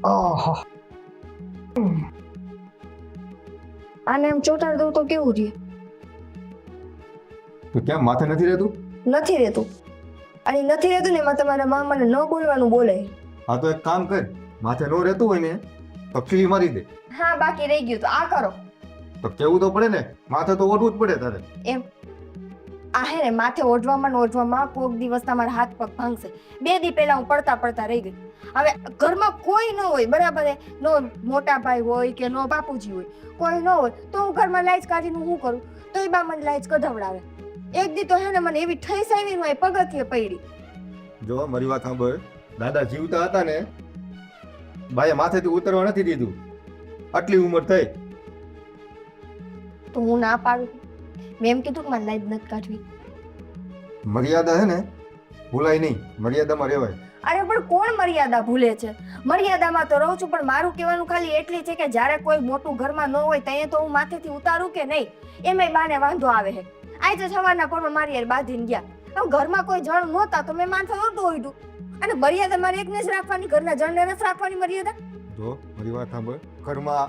આહા. આને એમ ચોટાડ દઉં તો કેવું રહે? તો કેમ માથે નથી રહેતું? નથી રહેતું. અને નથી રહેતું ને એમાં તમારા મામાને ન બોલવાનું બોલે. હા તો એક કામ કર, માથે ન રહેતું હોય ને તો ખીલી મારી દે. હા બાકી રહી ગયું તો આ કરો. તો કેવું તો પડે ને, માથે તો ઓઢવું જ પડે તારે. એમ આ હે ને માથે ઓઢવામાં ને ઓઢવામાં કોક દિવસ તમારા હાથ પગ ભાંગશે. 2 દી પહેલા હું પડતા પડતા રહી ગઈ. હવે ઘરમાં કોઈ ન હોય બરાબર હે, નો મોટા ભાઈ હોય કે નો બાપુજી હોય, કોઈ ન હોય તો હું ઘરમાં લાઈચ કાઢીને હું કરું? તો એ બા મને લાઈચ કઢવડાવે. એક દી તો હે ને મને એવી ઠઈસ આવી ને પગથિયે પડી. જો મારી વાત સાંભળ, દાદા જીવતા હતા ને ભાઈએ માથેથી ઉતરવા નથી દીધું. આટલી ઉંમર થઈ તો હું ના પાડું. મેં એમ કીધું કે મારે લાઈચ નથી કાઢવી. મર્યાદા છે ને ભૂલાય નહીં, મર્યાદામાં રહેવાય. અરે પણ કોણ મર્યાદા ભૂલે છે? મર્યાદામાં તો રહું છું, પણ મારું કહેવાનું ખાલી એટલી છે કે જ્યારે કોઈ મોટું ઘરમાં ન હોય ત્યાં તો હું માથેથી ઉતારું કે નહીં, એમાંય બાને વાંધો આવે છે. આજે સવારના પોરમાં મારી યાર બાંધીને ગયા. હવે ઘરમાં કોઈ જણ નહોતા તો મેં માથે નહોતું ઓઢ્યું. અને મર્યાદા મારે એકને જ રાખવાની, ઘરના જણને નથી રાખવાની મર્યાદા. જો મારી વાત સાંભળ, ઘરમાં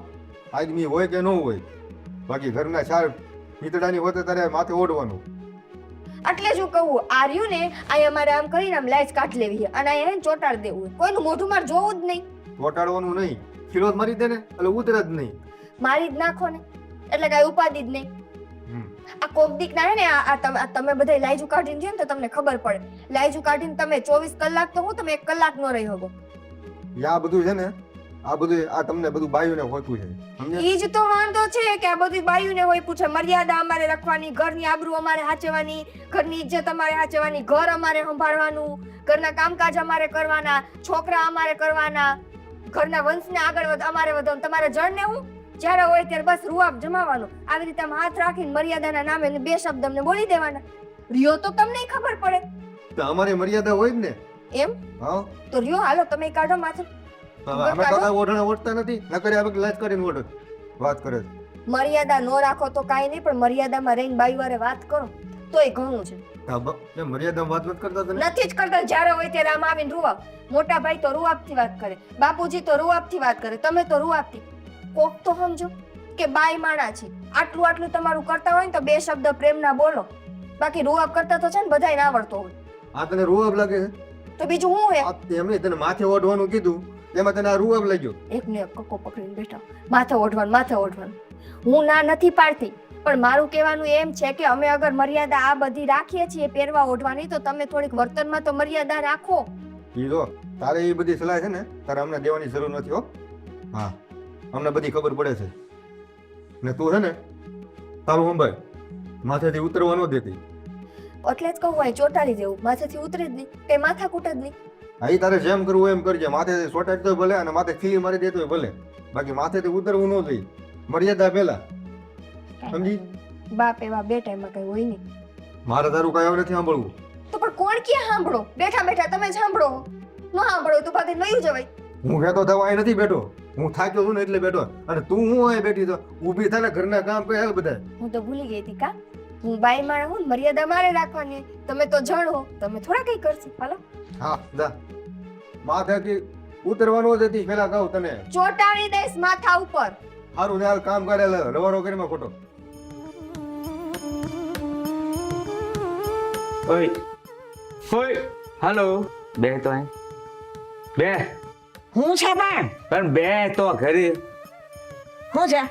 આદમી હોય કે ન હોય, બાકી ઘરના 4 પિતડાની હોતે તારે માથે ઓઢવાનું. એટલે શું કહું, આ રહ્યું ને અહીંયા મારે આમ કરીને આમ લાઈચ કાઢી લેવી છે અને અહીંયા એને ચોટાડી દેવું. કોઈનું મોઢું મારે જોવું જ નહીં. ચોટાડવાનું નહીં, ખીલો જ મારી દે ને એટલે ઉતરે જ નહીં. મારી જ નાખો ને એટલે કાંઈ ઉપાધિ જ નહીં. આ કોક દીક ના હે ને તમે બધા લાઈજુ કાઢીને છે ને તો તમને ખબર પડે. લાઈજુ કાઢીને તમે 24 કલાક તો હું તમે 1 કલાક નો રહી શકો. આ બધું છે ને, આ બધું આ તમને બધું બાયુને હોતું છે. ઈ જ તો વાંધો છે કે આ બધી બાયુને હોય પૂછે. મર્યાદા અમારે રાખવાની, ઘરની આબરૂ અમારે સાચવવાની, ઘરની ઇજ્જત અમારે સાચવવાની, ઘર અમારે સંભાળવાનું, ઘરના કામકાજ અમારે કરવાના, છોકરા અમારે કરવાના, ઘરના વંશને આગળ અમારે વધવાનું. તમારે જણને હું જ્યારે હોય ત્યારે બસ રૂઆબ જમાવાનું. આવી રીતે આમ હાથ રાખીને મર્યાદાના નામે 2 શબ્દ અમને બોલી દેવાના. રિયો તો તમને ખબર પડે. તો અમારી મર્યાદા હોય જ ને. એમ હા તો રિયો હાલો તમે કાઢો માથે. અમે તો ઓઢણા ઓઢતા નથી, નકર આ લાજ કરીને ઓઢ વાત કરે. મર્યાદા નો રાખો તો કાઈ નહીં, પણ મર્યાદામાં રહીને બાઈવારે વાત કરો તોય ઘણું છે. મર્યાદામાં વાત નથી કરતા તને? નથી જ કરતા. જ્યારે હોય ત્યારે આમ આવીને રૂઆબ. મોટા ભાઈ તો રૂઆબથી વાત કરે, બાપુજી તો રૂઆબથી વાત કરે, તમે તો રૂઆબથી. કોક તો સમજો કે બાઈ માણા છે. આટલું તમારું કરતા હોય ને તો 2 શબ્દ પ્રેમના બોલો. બાકી રૂઆબ કરતા તો છે ને બધાય આવડતો હોય. આ તને રૂઆબ લાગે છે? તો બીજું હું હે? એમને તને માથે ઓઢવાનું કીધું, એમાં તને આ રૂઆબ લાગ્યો. એકને એક કક્કો પકડીને બેઠા, માથે ઓઢવાનું માથે ઓઢવાનું. હું ના નથી પાડતી, પણ મારું કહેવાનું એમ છે કે અમે અગર મર્યાદા આ બધી રાખીએ છીએ પહેરવા ઓઢવાની, તો તમે થોડીક વર્તનમાં તો મર્યાદા રાખો. ઈ જો તારે એ બધી સલાહ છે ને તારે અમને દેવાની જરૂર નથી હો. હા અમને બધી ખબર પડે છે ને. તું છે ને તારું સંભાળ, માથેથી ઉતરવા ન દેતી. એટલે જ કહું હોય ચોટાડી દેવું, માથેથી ઉતરે જ નહીં, કઈ માથાકૂટ જ નહીં. હા તારે જેમ કરવું એમ કરજે. માથેથી સોટાડતો ભલે અને માથે ખીલી મારી દેતો ભલે, બાકી માથેથી ઉતરવું ન જોઈએ. મર્યાદા પેલા, સમજી? બાપ એવા 2 ટાઈમમાં કઈ હોય નહીં. મારે તારું કઈ હવે નથી સાંભળવું. તો પણ કોણ ક્યાં સાંભળો? બેઠા બેઠા તમે જ સાંભળો. ન સાંભળો તો ભાગી નયું જવાય. હું કહેતો થવા અહીં નથી બેઠો, હું થાક્યો છું ને એટલે બેઠો. અને તું હું અહીં બેઠી તો ઊભી થાય ને ઘરના કામ કરે બધા. હું તો ભૂલી ગઈ હતી કા, હું બાઈ મારે હું મર્યાદા મારે રાખવાની. તમે તો જણ હો, તમે થોડા કઈ કરશો. હાલો હા દા માથેથી ઉતરવાનું જ હતી પેલા કહું તને. ચોટાડી દઈશ માથા ઉપર. સારું ને હાલ કામ કરે રવારો કરીમાં ખોટો. ઓય ઓય હાલો બે તો અહીં બે. હું છે પણ પણ બે તો ઘરે. હું છે?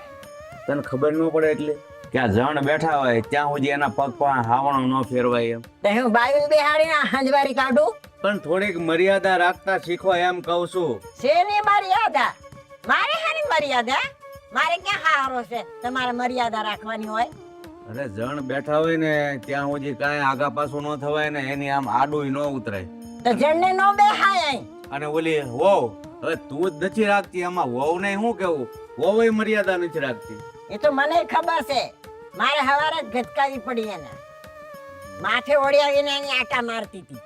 તને ખબર ન પડે એટલે કે આ જણ બેઠા હોય ત્યાં સુધી એના પગ પર હાવણો ન ફેરવાય એમ. તે હું બાયું બેહાડીને હંજવારી કાઢું? પણ થોડીક મર્યાદા રાખતા શીખો એમ કહું છું. શેની મર્યાદા? મારે હાની મર્યાદા? મારે ક્યાં હારો છે તમારે મર્યાદા રાખવાની હોય? અરે જણ બેઠા હોય ને ત્યાં સુધી કાંઈ આગા પાછું ન થવાય ને એની આમ આડું ન ઉતરાય. તો જણને નો બેહાય અહીં. અને ઓલી વહુ, હવે તું જ નથી રાખતી એમાં વહુ ને શું કેવું? વહુ મર્યાદા નથી રાખતી. એ તો મને ખબર છે. મારે હવારે જ ગટકાવી પડી એને. માથે ઓળિયાવીને એની આટા મારતી હતી.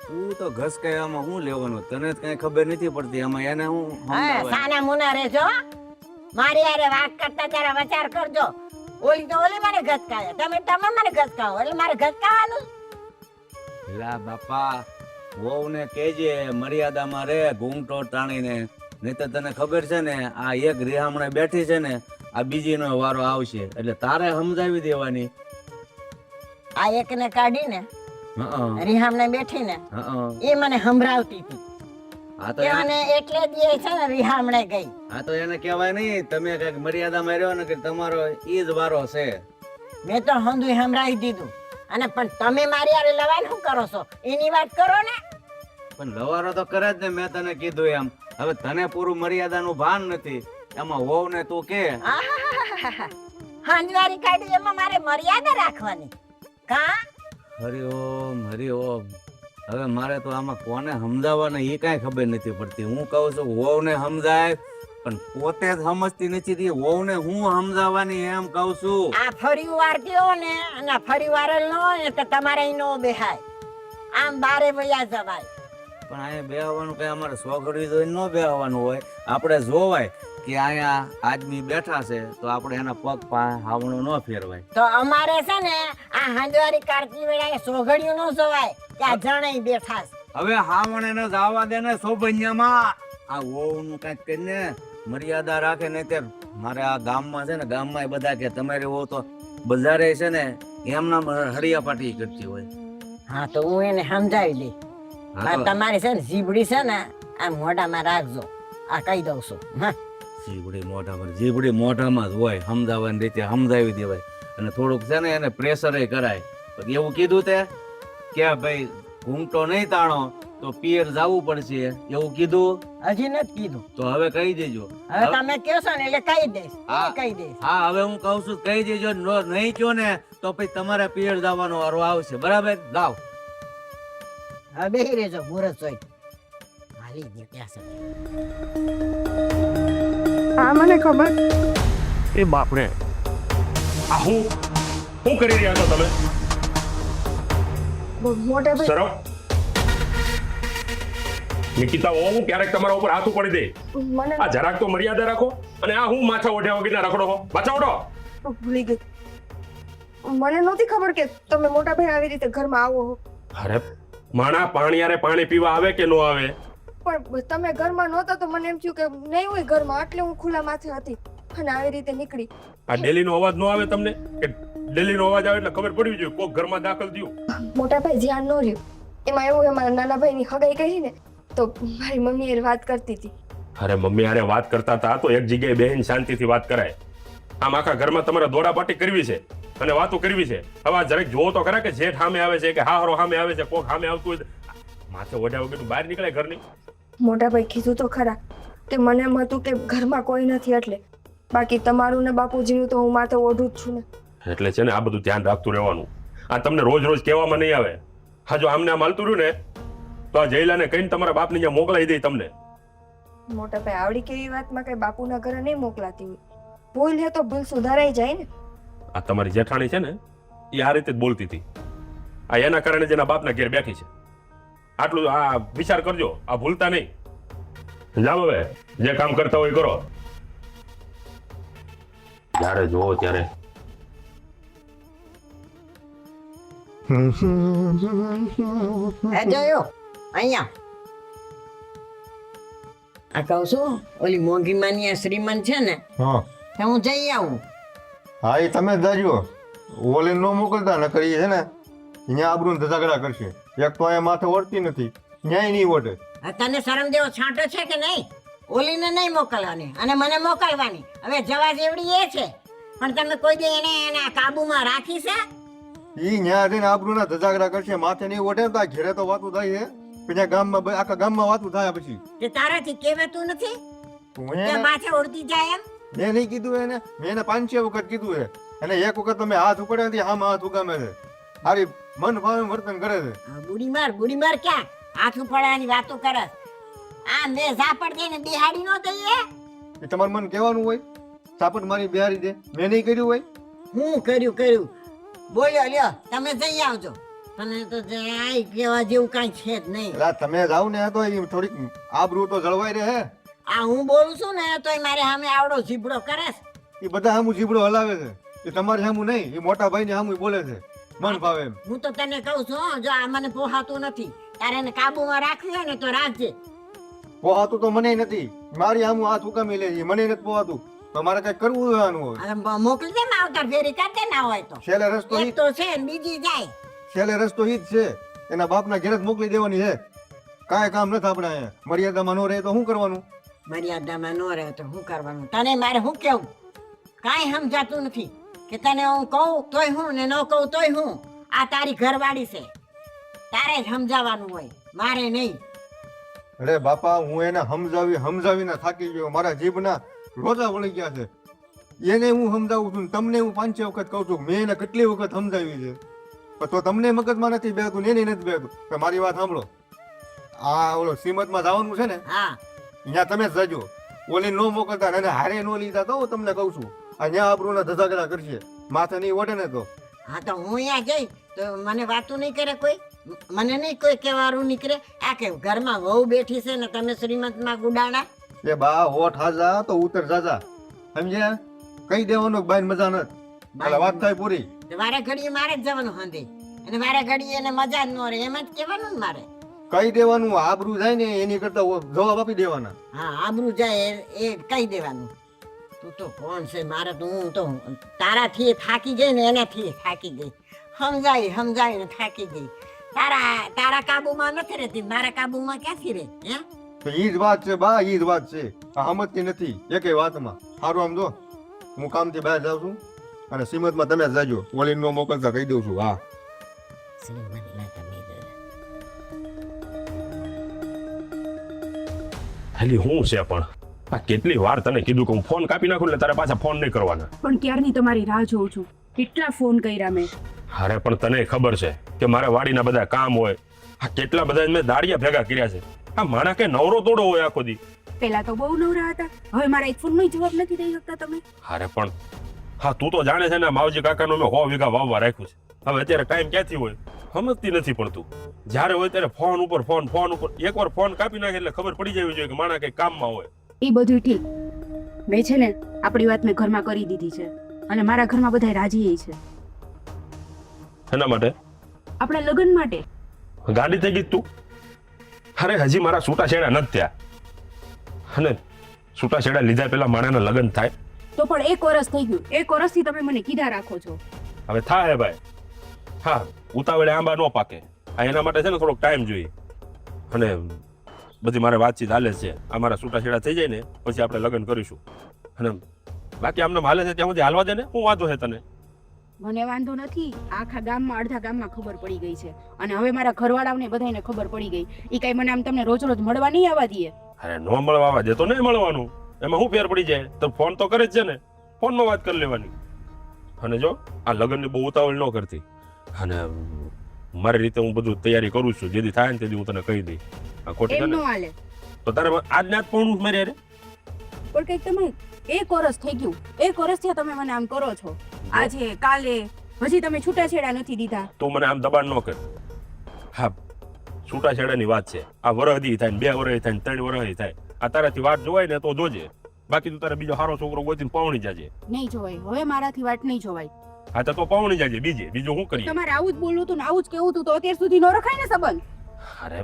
તું તો ઘસકાયામાં શું લેવાનું? તને જ કઈ ખબર નથી પડતી એમાં એને હું હા સાના મુના રહેજો. મારી યારે વાત કરતા ત્યારે વિચાર કરજો. ઓલી તો ઓલી મને ગટકાવે, તમે મને ગટકાવો એટલે મારે ગટકાવાનું? લા બાપા વહુને કહેજે મર્યાદામાં રે, ઘૂંઘટો તાણીને. નહીં તો તને ખબર છે ને, આ એક રિહામણે બેઠી છે ને, આ બીજીનો વારો આવશે, એટલે તારે સમજાવી દેવાની. આ એકને કાઢીને હં, રિહામને બેઠીને હં. એ મને સંભળાવતી હતી. આ તો કે એને- મને એટલે જ એ છે ને રિહામણે ગઈ. આ તો એને કહેવાય નહીં, તમે કઈક મર્યાદામાં રહ્યો ને કે તમારો ઈ જ વારો છે. મેં તો હંધુય સંભળાવી દીધું. અને પણ તમે મારી હારે લવાન શું કરો છો એની વાત કરો ને. પણ લવારો તો કરે જ ને, મેં તને કીધું એમ. હવે તને પૂરું મર્યાદાનું ભાન નથી, એમાં વહુ ને તું કે આહાહાહાહા. હાંજવારી કાઢી એમાં મારે મર્યાદા રાખવાની કા? હરિઓમ હરિઓમ. હવે મારે તો આમાં કોને સમજાવવાને એ કાંઈ ખબર નથી પડતી. હું કહું છું વહુને સમજાય, પણ પોતે જ સમજતી નથી. વહુને હું સમજાવવાની એમ કહું છું. આ ફરી વાર કયો ને અને ફરી વાર ન હોય ને તો તમારે અહીં નો બેહાય. આમ બારે વયા જવાય. પણ અહીંયા બેહવાનું કઈ અમારે સોગડવી જોઈને ન બેહવાનું હોય. આપણે જોવાય કે અહીંયા આદમી બેઠા છે તો આપણે એના પગ પાસે હાવણું ન ફેરવાય. તો અમારે છે ને આ હાંજવારી કાઢતી વેળાએ સોઘડિયું ન જોવાય કે આ જણાઈ બેઠા છે. હવે હાવણે ન જવા દે ને સોભન્યામાં. આ વહુનું કાંઈક કરીને મર્યાદા રાખે. નહીં તે મારે આ ગામમાં છે ને, ગામમાં બધા કે તમારી વહુ તો બજારે છે ને એમના હરિયાપાટી કરતી હોય. હા તો હું એને સમજાવી દઈ. હા તો તમારી છે ને જીબડી છે ને આ મોઢામાં રાખજો. આ કહી દઉં છું. હા જીભડી મોઢામાં, જીભડી મોઢામાં જ હોય. સમજાવવાની રીતે સમજાવી દેવાય. અને થોડુંક છે ને એને પ્રેશરે કરાય. પછી એવું કીધું તે કે ભાઈ ઘૂંઘટો નહીં તાણો તો પિયર જવું પડશે, એવું કીધું. હજી નથી કીધું. તો હવે કહી દેજો. હવે તમે કહો છો ને એટલે કહી દઈશ. હા. એ કહી દઈશ. હા, હવે હું કહું છું કહી દેજો. નહીં કહો ને તો પછી તમારે પિયર જવાનો વારો આવશે. બરાબર? જાવ. હવે બેહી રહેજો મુરત જોઈ. હાલી ગયો ત્યાં સુધી. હા મને ખબર. એ બાપરે, આ હું કરી રહ્યા છો તમે? મોટા ભાઈ શરમ. નિકિતા, હું ક્યારેક તમારા ઉપર હાથ ઉપાડી દે. મને આ જરાક તો મર્યાદા રાખો. અને આ હું માથા ઓઢ્યા વગરના રખડો છો. પાછા ઓઢો. ભૂલી ગઈ. મને નહોતી ખબર કે તમે મોટા ભાઈ આવી રીતે ઘરમાં આવો છો. અરે માણા પાણીયારે પાણી પીવા આવે કે નો આવે? પણ તમે ઘરમાં નહોતા તો મને એમ થયું કે નહીં હોય ઘરમાં, એટલે હું ખુલ્લા માથે હતી અને આવી રીતે નીકળી. આ ડેલીનો અવાજ નો આવે તમને? કે ડેલીનો અવાજ આવે એટલે ખબર પડવી જોઈએ કોક ઘરમાં દાખલ થયું. મોટા ભાઈ ધ્યાન ન રહ્યું. એમાં એવું કે મારા નાના ભાઈની હગાઈ કહી ને તો મારી મમ્મી એ વાત કરતી હતી. અરે મમ્મી હારે વાત કરતા હતા તો એક જગ્યાએ બેહીને શાંતિથી વાત કરાય. આમ આખા ઘરમાં તમારે દોડાપાટી કરવી છે અને વાતો કરવી છે. હવે આ જરાક જોવો તો ખરા કે જેઠ સામે આવે છે કે હાહરો સામે આવે છે, કોક સામે આવતું હોય. માથે ઓઢ્યા વગરનું બહાર નીકળે ઘરની? મોટા ભાઈ કીધું તો ખરા તે મને એમ હતું કે ઘરમાં કોઈ નથી એટલે. બાકી તમારું ને બાપુજીનું તો હું માથે ઓઢું જ છું ને. એટલે છે ને આ બધું ધ્યાન રાખતું રહેવાનું. આ તમને રોજ રોજ કહેવામાં નહીં આવે. હા જો આમને આમ હાલતું રહ્યું ને તો આ જયલાને કહીને તમારા બાપને ત્યાં મોકલાઈ દે તમને. મોટા ભાઈ આવડી કેવી વાતમાં કઈ બાપુના ઘરે નહીં મોકલાતી હોય. ભૂલ હે તો ભૂલ સુધારાઈ જાય ને. આ તમારી જેઠાણી છે ને એ આ રીતે જ બોલતી હતી. આ એના કારણે જેના બાપના ઘેર બેઠી છે. આટલું આ વિચાર કરજો, આ ભૂલતા નહીં. જાઓ હવે જે કામ કરતા હોય કરો. જ્યારે જોવો ત્યારે એ જોયો અહીંયા આ કહું છું ઓલી મોંઘી માની આ શ્રીમંત છે ને હા તે હું જઈ આવું. હા એ તમે જ જાજો. ઓલે ન મોકલતા ન કરીએ છે ને અહીંયા આબરૂને ધજાગડા કરશે. એક તો અહીંયા માથે ઓળતી નથી, ન્યાય નહીં ઓઢે. આ તને શરમ જેવો છાંટો છે કે નહીં? ઓલીને નહીં મોકલવાની અને મને મોકલવાની. હવે જવા જેવડી એ છે પણ તમે કોઈ દી એને એના કાબુમાં રાખી છે? ઈ ન્યા જઈને આબરૂના ધજાગડા કરશે, માથે નહીં ઓઢે તો આ ઘેરે તો વાતું થાય છે. પછી ગામમાં આખા ગામમાં વાતું થાય પછી. કે તારાથી કહેવાતું નથી હું કે એને માથે ઓળતી જાય એમ? મેં નહીં કીધું એને, મેં એને 5-6 વખત કીધું છે. અને એક વખત તમે હાથ ઉપાડ્યા નથી, આમાં હાથ ઉગામે છે. હારી મન ફાવે વર્તન કરે છે. આ બુડી માર ક્યાં હાથ ઉપાડવાની વાતો કરસ? આ મેં ઝાપડ દઈને બિહાડી નો દઈએ. એ તમારું મન કહેવાનું હોય સાપટ મારી બિહારી દે, મેં નહીં કર્યું હોય. હું કર્યું બોલ્યો લ્યો તમે જઈ આવજો. તને તો જાય કેવા જેવું કાંઈ છે જ નહીં. એટલે તમે જાવ ને તો ઈ થોડીક આબરૂ તો જળવાઈ રહે. આ હું બોલું છું ને તોય મારે સામે આવડો ઝીબડો કરે છે. એ બધા સામું જીબડો હલાવે છે. એ તમારે સામું નહીં, એ મોટા ભાઈ ને સામું બોલે છે મન ફાવે એમ. હું તો તને કહું છું જો આ મને પોહાતું નથી તારે એને કાબુમાં રાખવી હોય ને તો રાખજે. પોહાતું તો મને નથી, મારી આમ હાથ ઉકામી લે છે, મને નથી પોહાતું, તો મારે કઈ કરવું જોવાનું હોય. અને મોકલી દે ને આવતા ફેરી કાઢે ના હોય તો. છેલ્લે રસ્તો ઈ એક તો છે ને બીજી જાય. છેલ્લે રસ્તો ઈ જ છે, એના બાપના ઘેર જ મોકલી દેવાની છે. કાંઈ કામ નથી આપણે અહીંયા, મર્યાદામાં ન રહે તો શું કરવાનું? મર્યાદામાં ન રહે તો શું કરવાનું? તને મારે શું કેવું? કાંઈ સમજાતું નથી કે તને હું કહું તોય હું ને ન કહું તોય હું. આ તારી ઘરવાળી છે, તારે જ સમજાવવાનું હોય, મારે નહીં. અરે બાપા, હું એને સમજાવીને થાકી ગયો, મારા જીભના રોજા વળી ગયા છે. એને હું સમજાવું છું ને તમને હું 5-6 વખત કહું છું, મેં એને કેટલી વખત સમજાવી છે, પણ તો તમને મગજમાં નથી બેહતું ને એને નથી બેહતું. તો મારી વાત સાંભળો, આ ઓલો શ્રીમતમાં જવાનું છે ને, હા અહીંયા તમે જ જજો. ઓલી ન મોકલતા ને એને હારે ન લીધા તો હું તમને કહું છું, અહીંયા આબરૂના ધજાગરા કરશે, માથે નહીં ઓઢે ને તો. હા તો હું અહીંયા જઈ તો મને વાતું નહીં કરે કોઈ, મને નહીં કોઈ કહેવાનું નીકળે. આ કે ઘરમાં વહુ બેઠી છે ને તમે શ્રીમંતમાં ગુડાણા. એ બા હોઠ હાજા તો ઉતર જાજા, સમજ્યા? કઈ દેવાનું બાઈ મજા નથી, એટલે વાત થાય પૂરી. વારે ઘડીએ મારે જ જવાનું હાંધે, અને વારે ઘડીએ એને મજા જ ન રહે, એમ જ કહેવાનું ને મારે. કઈ દેવાનું, આબરૂ જાય ને એની કરતા જવાબ આપી દેવાના. હા આબરૂ જાય એ કહી દેવાનું. તું તો કોણ છે મારે તો, હું તો તારાથી થાકી ગઈ ને એનાથી થાકી ગઈ. સમજાય ને થાકી ગઈ. તારા કાબુમાં નથી રહેતી, મારા કાબુમાં ક્યાંથી રહે? હે તો ઈ જ વાત છે બા, ઈ જ વાત છે. આ સમજતી નથી એકેય વાતમાં. સારું, આમ જો હું કામથી બહાર જાઉં છું અને શ્રીમતમાં તમે જ જાજો, ઓલી નો મોકલતા કહી દઉં છું. હા ખાલી હું છે પણ આ કેટલી વાર તને કીધું કે હું ફોન કાપી નાખું એટલે તારે પાછા ફોન નહીં કરવાના. પણ ક્યારની તમારી રાહ જોઉં છું, કેટલા ફોન કર્યા મેં. અરે પણ તને ખબર છે કે મારે વાડીના બધા કામ હોય, આ કેટલા બધા મેં દાડિયા ભેગા કર્યા છે. આ માણા કે નવરો તોડો હોય આખો દી. પેલા તો બહુ નવરા હતા, હવે મારા એક ફોનનો જવાબ નથી દઈ શકતા તમે. અરે પણ હા તું તો જાણે છે ને, માવજી કાકાનો મેં 100 વીઘા વાવવા રાખ્યું છે. હવે અત્યારે ટાઈમ ક્યાંથી હોય, સમજતી નથી. પણ તું જ્યારે હોય ત્યારે ફોન ઉપર એકવાર ફોન કાપી નાખે એટલે ખબર પડી જવી જોઈએ કે માણા કઈ કામમાં હોય. એ બધું ઠીક, મેં છે ને આપણી વાત મેં ઘરમાં કરી દીધી છે અને મારા ઘરમાં બધા રાજી છે. એના માટે આપણા લગ્ન માટે. ગાડી થઈ ગઈ તું? અરે હજી મારા છૂટાછેડા નથી થયા, અને છૂટાછેડા લીધા પેલા માણાના લગ્ન થાય તો પણ 1 વર્ષ થઈ ગયું, 1 વર્ષથી તમે મને કીધા રાખો છો. હવે થાય ભાઈ. હા ઉતાવળે આંબા ન પાકે, આ એના માટે છે ને થોડોક ટાઈમ જોઈએ. અને બધી મારે વાતચીત હાલે છે, આ મારા છૂટાછેડા થઈ જાય ને પછી આપણે લગ્ન કરીશું. અને બાકી આમને હાલે છે ત્યાં સુધી હાલવા દે ને, શું વાંધો છે તને? મને વાંધો નથી, આખા ગામમાં અડધા ગામમાં ખબર પડી ગઈ છે અને હવે મારા ઘરવાળાઓને બધાને ખબર પડી ગઈ. એ કઈ મને આમ તમને રોજ રોજ મળવા નહીં આવવા દે. અરે ન મળવા દે તો નહીં મળવાનું, એમાં શું ફેર પડી જાય? તો ફોન તો કરે જ છે ને, ફોનમાં વાત કરી લેવાની. અને જો આ લગ્નની બહુ ઉતાવળ ન કરતી, અને મારી રીતે હું બધું તૈયારી કરું છું, જેથી થાય ને તેથી હું તને કહી દઈ. આ ખોટી એમ છે નો ને હાલે. તો તારે આજ ના જ પણ મારી યાર. પણ કઈક તમે 1 વર્ષ થઈ ગયું, 1 વર્ષથી તમે મને આમ કરો છો, આજે કાલે હજી તમે છૂટાછેડા નથી દીધા. તું મને આમ દબાણ ન કર. હા છૂટાછેડાની વાત છે, આ વરહદી થાય ને 2 વર્ષ થાય ને 3 વર્ષ થાય. આ તારાથી વાત જોવાય ને તો જોજે, બાકી તું તારે બીજો સારો છોકરો ગોતીને પાવણી જાજે. નહીં જોવાય, હવે મારાથી વાત નહીં જોવાય. હા તો પાવણી જાજે, બીજું શું કરીએ? તમારે આવું જ બોલવું હતું ને આવું જ કેવું હતું તો અત્યાર સુધી ન રખાય ને સંબંધ. અરે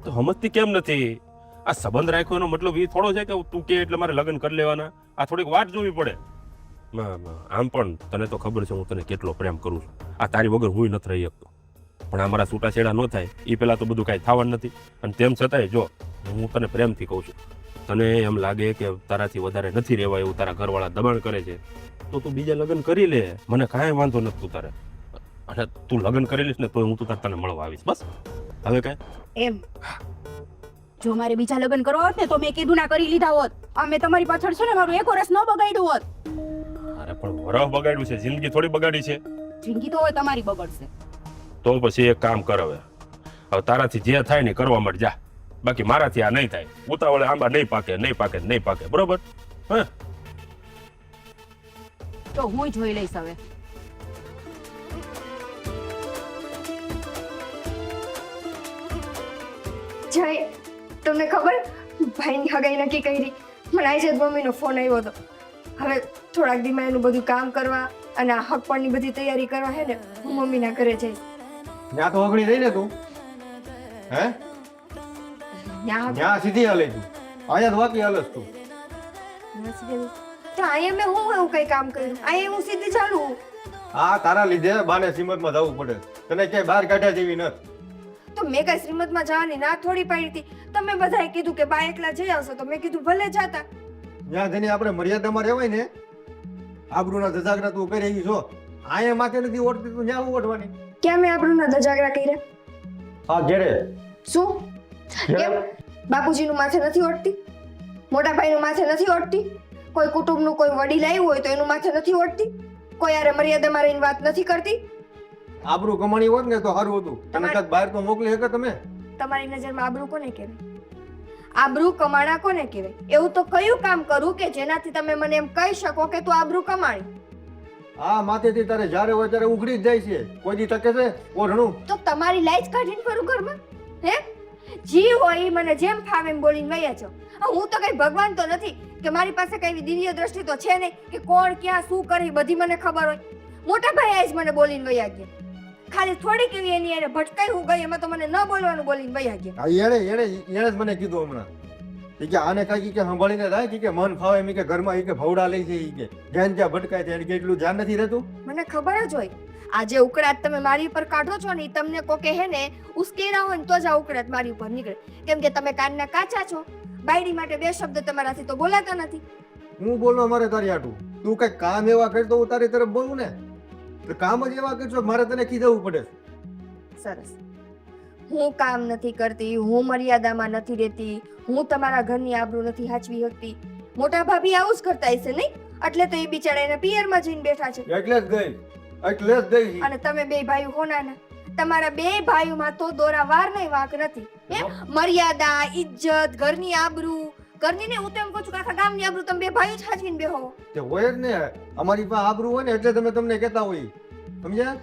તો સમજતી કેમ નથી? આ સંબંધ રાખ્યો એનો મતલબ એ થોડો છે કે તું કે એટલે મારે લગ્ન કરી લેવાના. આ થોડીક વાત જોવી પડે. આમ પણ તને તો ખબર છે હું તને કેટલો પ્રેમ કરું છું, આ તારી વગર હું નથી રહી શકતો. પણ આ મારા છૂટાછેડા ન થાય એ પેલા તો બધું કાંઈ થવાનું નથી. અને તેમ છતાંય જો હું તને પ્રેમથી કહું છું, તને એમ લાગે કે તારાથી વધારે નથી રહેવાય એવું તારા ઘરવાળા દબાણ કરે છે તો તું બીજા લગ્ન કરી લે, મને કાંઈ વાંધો નથી. તું તારે અને તું લગ્ન કરી લઈશ ને તો હું તું તને મળવા આવીશ. બસ હવે કાંઈ એમ જો મારે બીજા લગ્ન કરવા હોત ને તો મેં કીધું ના કરી લીધા હોત. આ મેં તમારી પાછળ છે ને મારું 1 વર્ષ ન બગાડ્યું હોત. અરે પણ વરહ બગાડ્યું છે, જિંદગી થોડી બગાડી છે. જિંદગી તો હવે તમારી બગડશે. તો પછી એક કામ કર, હવે તારાથી જે થાય ને કરવા માટે જા, બાકી મારાથી આ નહીં થાય. ઉતાવળે આંબા નહીં પાકે. બરોબર? હા તો હું જોઈ લઈશ હવે. જય, તમને ખબર ભાઈની હગાઈ નક્કી કરી. મને આજે જ મમ્મીનો ફોન આવ્યો હતો. હવે થોડાક દીમાં એનું બધું કામ કરવા અને આ હકપણની બધી તૈયારી કરવા હે ને હું મમ્મીના ઘરે જઈશ. ત્યાં તો અઘડી રહી ને તું, હે ન્યા ત્યાં સીધી હાલે તું, અહીંયા જ વાકી હાલસ તું. તો અહીંયા મેં હું એવું કઈ કામ કર્યું? અહીંયા હું સીધી ચાલુ. આ તારા લીધે બાને શ્રીમતમાં જવું પડે, તને ક્યાંય બહાર કાઢ્યા જેવી નથી. તો મેં કઈ શ્રીમતમાં જવાની ના થોડી પાડી હતી. તમે બધાએ કીધું કે બા એકલા જઈ આવશો, તો મેં કીધું ભલે જાતા. ત્યાં જઈને આપણે મર્યાદામાં રહેવાય ને, આબરૂના ધજાગરા તું કરી રહી છો. અહીંયા માથે નથી ઓઢતી, તું ત્યાં ઓઢવાની. ક્યાં મેં આબરૂના ધજાગરા કર્યા? હા ઘેરે શું કેમ? બાપુજીનું માથે નથી ઓઢતી? મોટા ભાઈનું માથે નથી ઓઢતી? કોઈ કુટુંબનું કોઈ વડીલ આવ્યું હોય તો એનું માથે નથી ઓઢતી? કોઈ યારે મર્યાદામાં રહીને વાત નથી કરતી? આબરૂ કમાણી હોત ને તો સારું હતું. તને કાંઈક બહાર તો મોકલી શકે તમે? તમારી નજરમાં આબરૂ કોને કહેવાય? આબરૂ કમાણા કોને કહેવાય? એવું તો કયું કામ કરું કે જેનાથી તમે મને એમ કહી શકો કે તું આબરૂ કમાણી? આ માથેથી તારે જ્યારે હોય ત્યારે ઉઘડી જ જાય છે. કોઈ દી ટકે છે ઓઢણું? તો તમારી લાઈટ કાઢીને ફરું ઘરમાં? હે જી હોય ઈ મને જેમ ફાવે એમ બોલીને વયા છો. હું તો કઈ ભગવાન તો નથી કે મારી પાસે કઈ દિવ્ય દ્રષ્ટિ તો છે નહીં કે કોણ ક્યાં શું કરે બધી મને ખબર હોય. મોટા ભાઈ જ મને બોલીને વયા ગયા. ખાલી થોડીક એવી એની એને ભટકાઈ હું ગઈ, એમાં તો મને ન બોલવાનું બોલીને વયા ગયા. હા એને જ મને કીધું હમણાં. ઈ કે આને કાંઈ કે સંભાળીને રાખ, કે મન ફાવે એમ કે ઘરમાં કે ભવડા લઈ છે, ઈ કે જ્યાં ત્યાં ભટકાય છે, એને કે એટલું ધ્યાન નથી રહેતું. મને ખબર જ હોય આજે ઉકળાટ તમે મારી ઉપર કાઢો છો ને ઈ તમને કોકે હે ને ઉશ્કેરા હોય ને તો જ આ ઉકળાટ મારી ઉપર નીકળે. કેમ કે તમે કાનના કાચા છો. બાયડી માટે બે શબ્દ તમારાથી તો બોલાતા નથી. હું બોલવા મારે તારી આટું? તું કઈ કામ એવા કરતો હું તારી તરફ બોલું ને, તો કામ જ એવા કરશો મારે તને કીધવું પડે. સરસ. હું કામ નથી કરતી, હું મર્યાદામાં નથી રહેતી, હું તમારા ઘરની આબરૂ નથી હાચવી શકતી. મોટા ભાભી આવું જ કરતા હશે નહીં? એટલે તો એ બિચારા એના પિયરમાં જઈને બેઠા છે. એટલે જ ગઈ. અને તમે બે ભાઈઓ હોનાના, તમારા બે ભાઈઓમાં તો દોરા વાર નહીં વાંક નથી. એમ મર્યાદા, ઇજ્જત, ઘરની આબરૂ, ઘરની ને હું તો એમ કહું છું કે આખા ગામની આબરૂ તમે બે ભાઈઓ જ હાચવીને બેહો. તે હોય જ ને, અમારી પાસે આબરૂ હોય ને એટલે તમે તમને કહેતા હોય, સમજ્યા?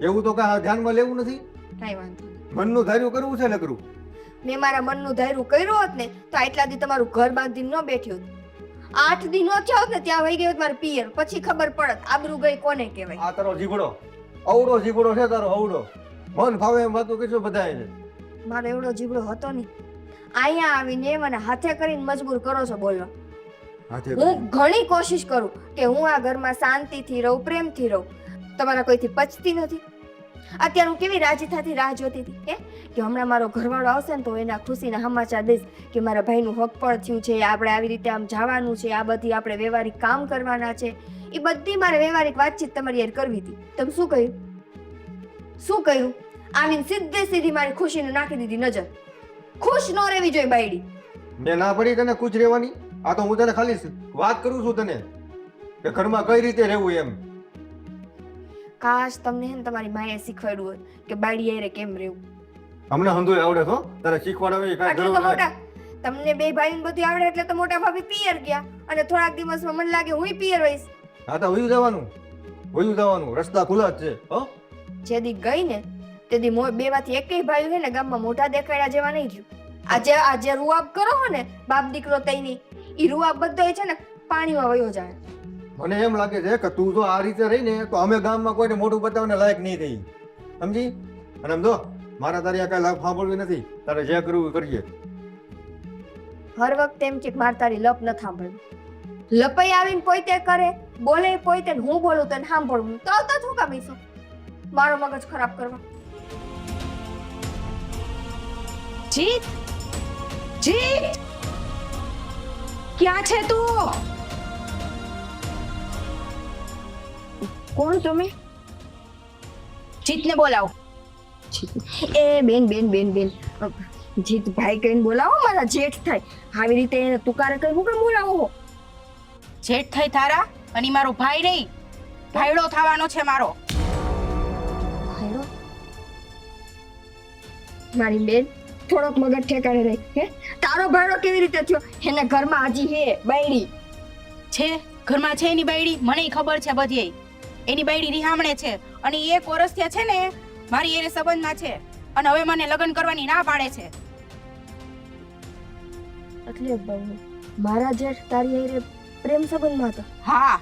એવું તો કાંઈ ધ્યાનમાં લેવું નથી. કાંઈ વાંધો નહીં. મનનું ધાર્યું કરવું છે ને કરવું. મેં મારા મનનું ધાર્યું કર્યું હોત ને તો આટલા દી તમારું ઘર બાંધીને ન બેઠ્યો હોત. 8 દી નો થયો હોત ને ત્યાં વહી ગયો મારા પિયર, પછી ખબર પડત આબરૂ ગઈ કોને કહેવાય. આ તારો જીગડો, અવડો જીગડો છે તારો, અવડો. મન ફાવે એમ વાતો કહેશો બધા એને. મારો એવડો જીબડો હતો નહીં. અહીંયા આવીને મને હાથે કરીને મજબૂર કરો છો બોલવા. હું ઘણી કોશિશ કરું કે હું આ ઘરમાં શાંતિથી રહું, પ્રેમથી રહું. તમારા કોઈથી પચતી નથી. અત્યારે હું કેવી રાજીતાથી રાહ જોતી હતી કે હમણાં મારો ઘરવાળો આવશે ને તો એના ખુશીના સમાચાર દઈશ કે મારા ભાઈનું હક પણ થયું છે, આપણે આવી રીતે આમ જવાનું છે, આ બધી આપણે વ્યવહારિક કામ કરવાના છે. એ બધી મારે વ્યવહારિક વાતચીત તમારી યાર કરવી હતી. તમે શું કહ્યું? શું કહ્યું? આવીને સીધી મારી ખુશીને નાખી દીધી નજર. ખુશ ન રહેવી જોઈએ બાયડી. મેં ના પડી તને ખુશ રહેવાની? આ તો હું તને ખાલી વાત કરું છું તને કે ઘરમાં કઈ રીતે રહેવું એમ. કાશ તમને હે ને તમારી માએ શીખવાડ્યું હોય કે બાયડી હારે કેમ રહેવું. અમને હંધુય આવડે તો તારે શીખવાડવે કાંઈ એટલે જરૂર તો નથી. મોટા તમને બે ભાઈને બધું આવડે એટલે તો મોટા ભાભી પિયર ગયા અને થોડાક દિવસમાં મને લાગે હુંય પિયર હોઈશ. હા તો વયું જવાનું, રસ્તા ખુલ્લા જ છે. હો જે દી ગઈ ને તે દી બેમાંથી એકેય ભાઈ હે ને ગામમાં મોઢા દેખાડ્યા જેવા નહીં થયું. આજે રૂઆબ કરો હો ને બાપ દીકરો તઈની, ઈ રૂઆબ બધો છે ને પાણીમાં વયો જાય. મને એમ લાગે છે કે તું જો આ રીતે રહી ને તો અમે ગામમાં કોઈને મોઢું બતાવવાને લાયક નહીં થઈ, સમજી? અને આમ જો મારા તારી આ કઈ લાભ સાંભળવી નથી, તારે જે કરવું એ કરીએ. હર વખતે એમ કે માર તારી લપ ન સાંભળવી. લપઈ આવીને પોતે કરે, બોલે પોતે, હું બોલું તને સાંભળવું તો આવતા છું કામીશું મારો મગજ ખરાબ કરવા. જીત, જીત, ક્યાં છે તું? કોણ તમે? જીતને બોલાવ. એ બેન જીત ભાઈ કહીને બોલાવો, મારા જેઠ થાય. આવી રીતે એને તુકારે કઈ હું કેમ બોલાવો? જેઠ થઈ તારા અને ઈ મારો ભાઈ નહીં, ભાઈડો થવાનો છે મારો. ભાઈડો? મારી બેન થોડોક મગજ ઠેકાણે રહી. હે તારો ભાઈડો કેવી રીતે થયો? એને ઘરમાં હજી હે બાયડી છે, ઘરમાં છે એની બાયડી, મને ખબર છે બધી. એની બાયડી રિહામણે છે અને 1 વર્ષ થયા છે ને મારી એને સંબંધમાં છે અને હવે મને લગ્ન કરવાની ના પાડે છે. એટલે મારા જેઠ તારી હારે પ્રેમ સંબંધમાં હતા? હા,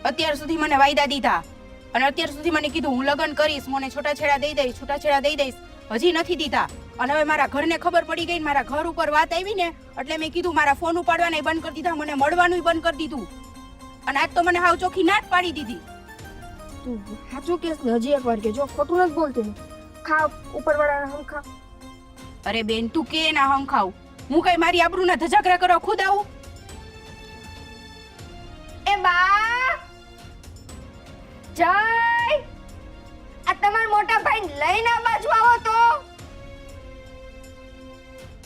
અત્યાર સુધી મને વાયદા દીધા અને અત્યાર સુધી મને કીધું હું લગ્ન કરીશ, મને છૂટાછેડા દઈ દઈશ, છૂટાછેડા દઈ દઈશ, હજી નથી દીધા. અને હવે મારા ઘરને ખબર પડી ગઈ ને મારા ઘર ઉપર વાત આવી ને એટલે મેં કીધું મારા ફોન ઉપાડવાના બંધ કરી દીધા, મને મળવાનું બંધ કરી દીધું. અને આજ તો મને હાવ ચોખ્ખી ના જ પાડી દીધી. તું સાચું કેસ ને હજી એકવાર કે જો ખોટું નથી બોલતી ને. ખા ઉપરવાળાના હમ ખા. અરે બેન તું કે ના હમ ખાવ, હું કઈ મારી આબરૂના ધજાગરા કરવા ખુદ આવું? એ બા જય, આ તમારા મોટા ભાઈ લઈને આ બાજુ આવો તો.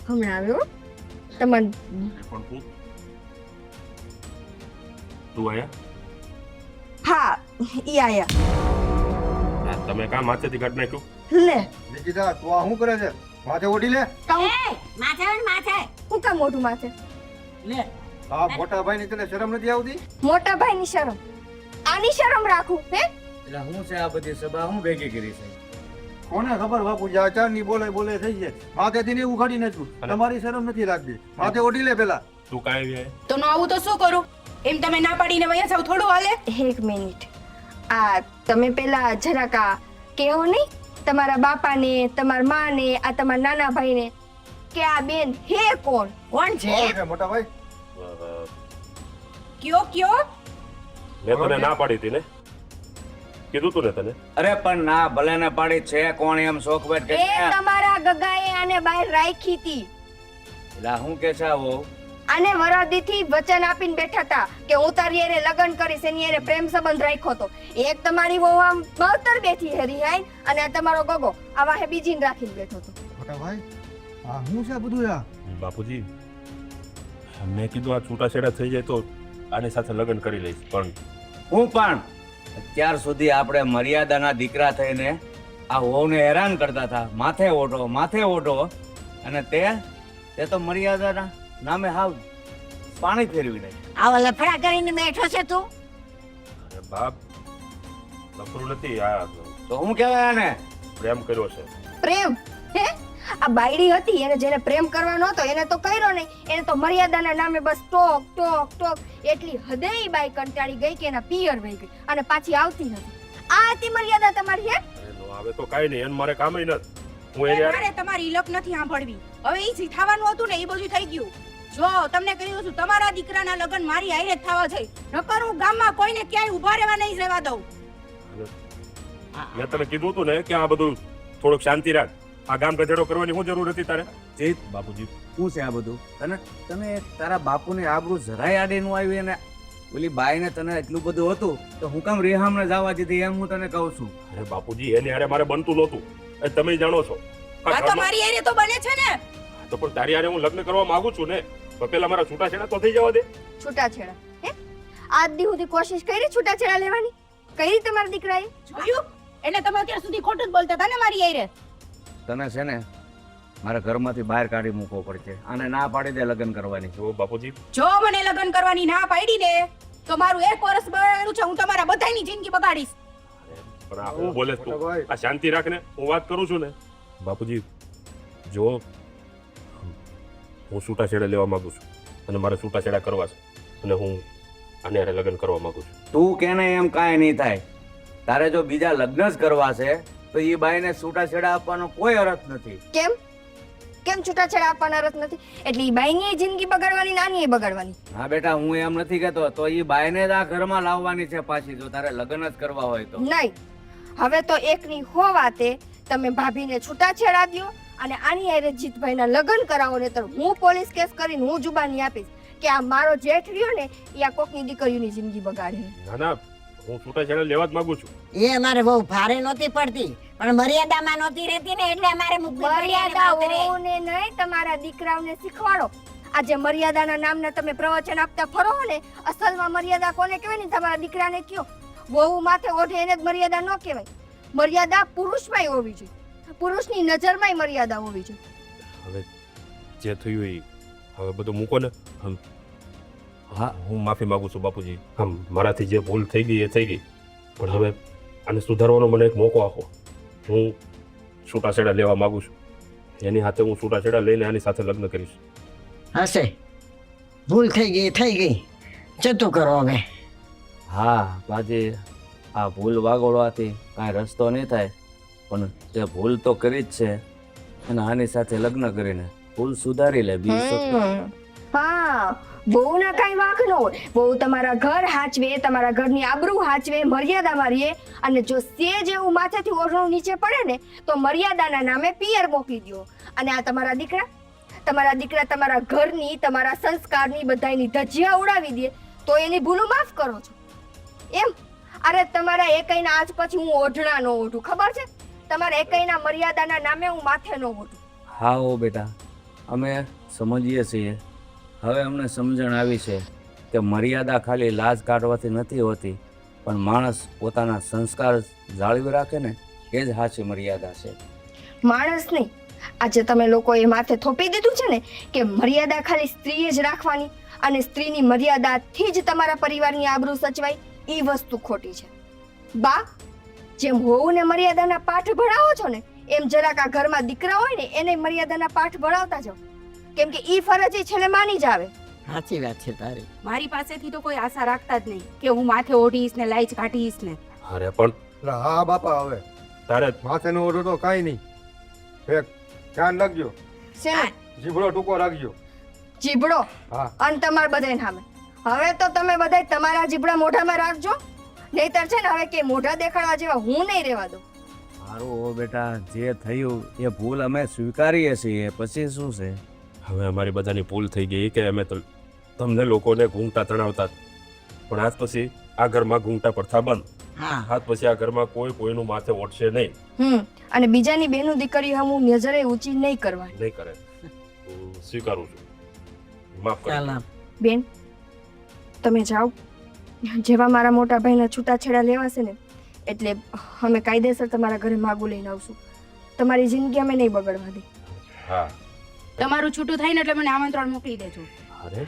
હમણાં આવ્યો તમાર. પણ તું આયા? હા ઈ આયા. હા, તમે કામ માથેથી કાઢ નાખ્યું? લે નિકિતા તું આ શું કરે છે? માથે ઓઢી લે. માથે હોય ને માથે હું કામ મોઢું માથે? લે આ મોટા ભાઈ ની તને શરમ નથી આવતી? મોટા ભાઈ ની શરમ, આની શરમ રાખું હે? એટલે હું છે આ બધી સભા હું ભેગી કરી છે? કોને ખબર બાપુજી, આ ચાર ની બોલે બોલે થઈ છે. માથેથી ને ઉખાડી નાખ્યું. તમારી શરમ નથી લાગતી? માથે ઓઢી લે પેલા. તું કાંઈ આવી તો ન આવું તો શું કરું? એમ તમે ના પાડીને વયા જાવ, થોડું હાલે? એક મિનિટ, આ તમે પેલા જરાક આ કેવો નહીં તમારા બાપાને, તમારા માને, આ તમારા નાના ભાઈને કે આ બેન હે કોણ? કોણ છે? કોણ છે મોટા ભાઈ? કયો કયો? મેં તને ના પાડી હતી ને, કીધું તું ને તને. અરે પણ ના ભલે ને પાડી છે કોણ એમ શોખવેટ કે એ તમારા ગગાએ આને બહાર રાખી હતી. એટલે હું કે છે આવો? આને વરાદીથી વચન આપીને બેઠા હતા કે હું તારી હારે લગ્ન કરીશ, એની હારે પ્રેમ સંબંધ રાખ્યો તો. એક તમારી વહુ આમ બહતર બેઠી હે રિહાઈ, અને આ તમારો ગગો આ વાહે બીજીને રાખીને બેઠો હતો. મોટા ભાઈ આ શું છે આ બધું? આ બાપુજી મેં કીધું આ છૂટાછેડા થઈ જાય તો આની સાથે લગ્ન કરી લઈશ, પણ હું પણ અત્યાર સુધી આપણે મર્યાદાના દીકરા થઈને આ વહુને હેરાન કરતા હતા, માથે ઓઢો માથે ઓઢો, અને તે તો મર્યાદાના નામે હાવ પાણી ફેરવી નાખ્યું. આવો લફડા કરીને બેઠો છે તું? અરે બાપ લફરું નથી, આ તો હું કહેવાય આને? પ્રેમ કર્યો છે. પ્રેમ હે? આ બાયડી હતી, એને જેને પ્રેમ કરવાનો હતો એને તો કર્યો નહીં, એને તો મર્યાદાના નામે બસ ટોક ટોક ટોક. એટલી હદે ઈ બાઈ કંટાળી ગઈ કે એના પિયર વહી ગઈ અને પાછી આવતી નથી. આ હતી મર્યાદા તમારી હે? અરે નો આવે તો કાંઈ નહીં, એને મારે કામ ય નથી. હું એને યાર મારે તમારી ઇલક નથી સાંભળવી. હવે ઈ જે થવાનું હતું ને એ બધું થઈ ગયું. જો તમને કહ્યું છું તમારા દીકરાના લગ્ન મારી હારે જ થવા જોઈએ, નકર હું ગામમાં કોઈને ક્યાંય ઊભા રહેવા નહીં રહેવા દઉં. મેં તને કીધું હતું ને કે આ બધું થોડુંક શાંતિ રાખ. આ ગામ ગધેડો કરવાની શું જરૂર હતી તારે? જીત બાપુજી શું છે આ બધું? તને તારા બાપુની આબરૂ જરાય આડે નું આવી, અને ઓલી બાઈને તને એટલું બધું હતું તો હું કામ રેહામને જવા દીધી એમ હું તને કહું છું. અરે બાપુજી એની હારે મારે બનતું નહોતું, એ તમે જાણો છો. આ આ તો ઘરમાં- મારી હારે તો બને છે ને. તો પણ તારી હારે હું લગ્ન કરવા માંગુ છું ને, તો પેલા મારા છૂટાછેડા તો થઈ જવા દે. છૂટાછેડા હે? આજ દી સુધી કોશિશ કરી છૂટાછેડા લેવાની? કરી તમારા દીકરાએ? જોયું? એટલે તમે અત્યાર સુધી ખોટું જ બોલતા હતા ને મારી હારે. તને છે ને મારા ઘરમાંથી બહાર કાઢી મૂકવો પડશે. આને ના પાડી દે લગ્ન કરવાની. જો બાપુજી જો મને લગ્ન કરવાની ના પાડી દે તો મારું 1 વર્ષ બગાડેલું છે, હું તમારા બધાની જિંદગી બગાડીશ. પણ આ હું બોલે તું? મોટાભાઈ. આ શાંતિ રાખ ને, હું વાત કરું છું ને. બાપુજી જો હું છૂટાછેડા લેવા માંગુ છું અને મારે છૂટાછેડા કરવા છે, અને હું આને હારે લગ્ન કરવા માંગુ છું. તું કેને એમ કાંઈ નહીં થાય. તારે જો બીજા લગ્ન જ કરવા છે તો એ બાઈને છૂટાછેડા આપવાનો કોઈ અર્થ નથી. કેમ કેમ છૂટાછેડા આપવાના રસ નથી? એટલે ઈ બાઈની જિંદગી બગાડવાની, નાની બગાડવાની? હા બેટા, હું એમ નથી કહેતો, તો એ બાઈને જ આ ઘરમાં લાવવાની છે પાછી, જો તારે લગ્ન જ કરવા હોય તો. નહીં, હવે તો એકની હો વાતે તમે ભાભીને છૂટાછેડા દ્યો અને આની હારે જીતભાઈના લગ્ન કરાવો, ને તો હું પોલીસ કેસ કરીને હું જુબાની આપીશ કે આ મારો જેઠ રહ્યો ને એ આ કોકની દીકરીઓની જિંદગી બગાડે. ના ના, હું છૂટાછેડા લેવા જ માંગુ છું. એ અમારે બહુ ભારે નહોતી પડતી, પણ મર્યાદામાં નહોતી રહેતી ને એટલે અમારે મૂકવી પડી એને મર્યાદા માવતરે. વહુને નહીં, તમારા દીકરાઓને શીખવાડો. આ જે મર્યાદાના નામના તમે પ્રવચન આપતા ફરો ને, અસલમાં મર્યાદા કોને કહેવાય ને તમારા દીકરાને કયો. વહુ માથે ઓઢે એને જ મર્યાદા ન કહેવાય. મર્યાદા પુરુષમાંય હોવી જોઈએ, પુરુષની નજરમાંય મર્યાદા હોવી જોઈએ. હવે જે થયું એ હવે બધું મૂકો ને. હા, હું માફી માંગુ છું બાપુજી. આમ મારાથી જે ભૂલ થઈ ગઈ એ થઈ ગઈ, પણ હવે આને સુધારવાનો મને એક મોકો આપો. હું છૂટાછેડા લેવા માંગુ છું, એની સાથે હું છૂટાછેડા લઈને આની સાથે લગ્ન કરીશ. હશે ભૂલ થઈ ગઈ, જતું કરો હવે. હા બાજી, આ ભૂલ વાગોળવાથી કાંઈ રસ્તો નહીં થાય, પણ તે ભૂલ તો કરી જ છે અને આની સાથે લગ્ન કરીને ભૂલ સુધારી લે. બીજું તો હા, બહુ ના કઈ વાંક ન હોય. બહુ તમારા ઘર હાચવે, તમારા ઘરની આબરૂ હાચવે, મર્યાદામાં રહે. અને જો સેજ એવું માથેથી ઓઢણું નીચે પડે ને તો મર્યાદાના નામે પિયર મોકલી દો. અને આ તમારા દીકરા તમારા ઘરની, તમારા સંસ્કારની, બધાયની ધજિયા ઉડાવી દે તો એની ભૂલો માફ કરો છો એમ? અરે તમારા એકઈના આજ પછી હું ઓઢણા ન ઓઢું, ખબર છે? તમારા એકઈના મર્યાદાના નામે હું માથે ન ઓઢું. હા ઓ બેટા, અમે સમજીએ છીએ. હવે અમને સમજણ આવી છે કે મર્યાદા ખાલી લાજ કાઢવાથી નથી હોતી, પણ માણસ પોતાના સંસ્કાર જાળવી રાખે ને એ જ સાચી મર્યાદા છે. માણસ નહીં, આજે તમે લોકોએ માથે થોપી દીધું છે ને કે મર્યાદા ખાલી સ્ત્રીએ જ રાખવાની અને સ્ત્રીની મર્યાદાથી જ તમારા પરિવારની આબરૂ સચવાય. એ વસ્તુ ખોટી છે. બા, જેમ વહુને મર્યાદાના પાઠ ભણાવો છો ને એમ જરાક આ ઘરમાં દીકરા હોય ને એને મર્યાદાના પાઠ ભણાવતા જાઓ, કેમ કે ઈ ફરજ એ છેલ્લે માની જ આવે. સાચી વાત છે તારી. મારી પાસેથી તો કોઈ આશા રાખતા જ નહીં કે હું માથે ઓઢીશ ને લાઈચ કાઢીશ ને. અરે પણ એટલે હા બાપા, હવે તારે માથે નો ઓઢો તો કાંઈ નહીં. એક ધ્યાન રાખજો, શેનો? જીભડો ટૂંકો રાખજો. જીભડો હા, અને તમાર બધાય સામે. હવે તો તમે બધાય તમારા જીભડા મોઢામાં રાખજો, નહીતર છે ને હવે કે મોઢા દેખાડવા જેવા હું નહીં રહેવા દઉં. સારું ઓ બેટા, જે થયું એ ભૂલ અમે સ્વીકારીએ છીએ, પછી શું છે? હવે અમારી બધાની ભૂલ થઈ ગઈ કે અમે તો તમને લોકોને ઘૂંઘટા તણાવતા, પણ આજ પછી આ ઘરમાં ઘૂંઘટા પ્રથા બંધ. હા, આજ પછી આ ઘરમાં કોઈ કોઈનું માથે ઓઢશે નહીં. અને બીજાની બેનું દીકરી હું નજરે ઊંચી નહીં કરવાની. નહીં કરે. હું સ્વીકારું છું. માફ કરો. ચાલ બેન, તમે જાઓ. જેવા મારા મોટા ભાઈના છૂટાછેડા લેવાશે ને એટલે અમે કાયદેસર તમારા ઘરે માગું લઈને આવશું. તમારી જિંદગી અમે નહીં બગડવા દે. હા. તમારું છૂટું થાય ને એટલે મને આમંત્રણ મોકલી દેજો. અરે